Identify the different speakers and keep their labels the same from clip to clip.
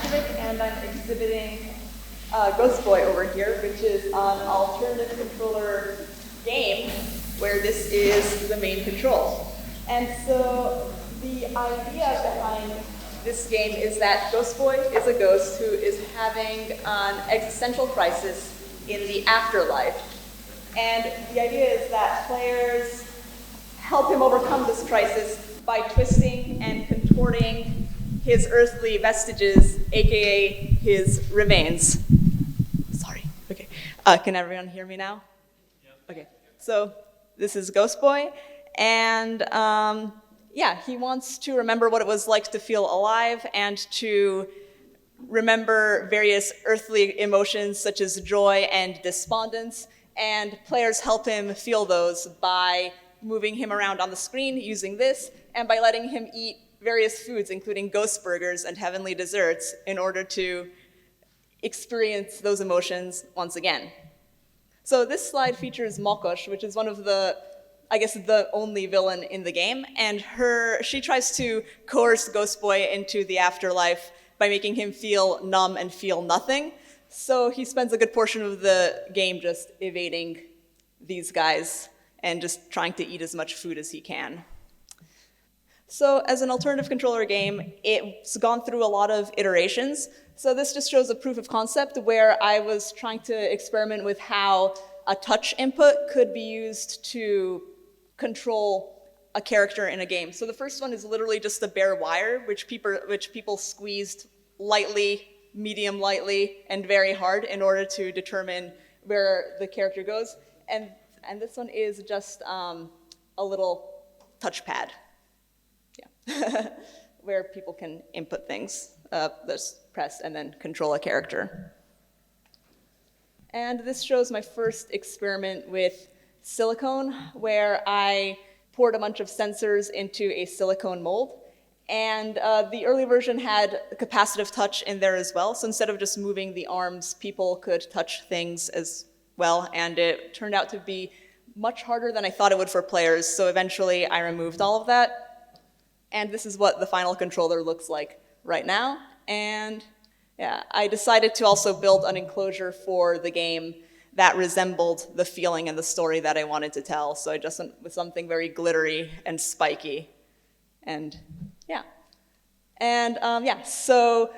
Speaker 1: Makivic, and I'm exhibiting Ghostboi over here, which is an alternative controller game where this is the main control. And so the idea behind this game is that Ghostboi is a ghost who is having an existential crisis in the afterlife. And the idea is that players help him overcome this crisis by twisting and contorting his earthly vestiges, aka his remains. Sorry, okay. Can everyone hear me now? Yep. Okay, so this is Ghostboi, and yeah, he wants to remember what it was like to feel alive and to remember various earthly emotions such as joy and despondence, and players help him feel those by moving him around on the screen using this, and by letting him eat various foods, including ghostburgers and heavenly desserts, in order to experience those emotions once again. So this slide features Mokosh, which is one of the, I guess, the only villain in the game, and she tries to coerce Ghostboi into the afterlife by making him feel numb and feel nothing. So he spends a good portion of the game just evading these guys and just trying to eat as much food as he can. So as an alternative controller game, it's gone through a lot of iterations. So this just shows a proof of concept where I was trying to experiment with how a touch input could be used to control a character in a game. So the first one is literally just a bare wire, which people squeezed lightly, medium lightly, and very hard in order to determine where the character goes. And this one is just a little touchpad, yeah, where people can input things. Just press and then control a character. And this shows my first experiment with silicone, where I poured a bunch of sensors into a silicone mold. And the early version had capacitive touch in there as well. So instead of just moving the arms, people could touch things as well. And it turned out to be much harder than I thought it would for players. So eventually I removed all of that. And this is what the final controller looks like right now. And yeah, I decided to also build an enclosure for the game that resembled the feeling and the story that I wanted to tell. So I just went with something very glittery and spiky. And yeah. And yeah, so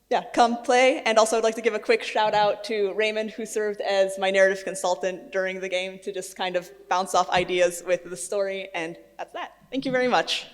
Speaker 1: yeah, come play. And also I'd like to give a quick shout out to Raymond, who served as my narrative consultant during the game to just kind of bounce off ideas with the story. And that's that. Thank you very much.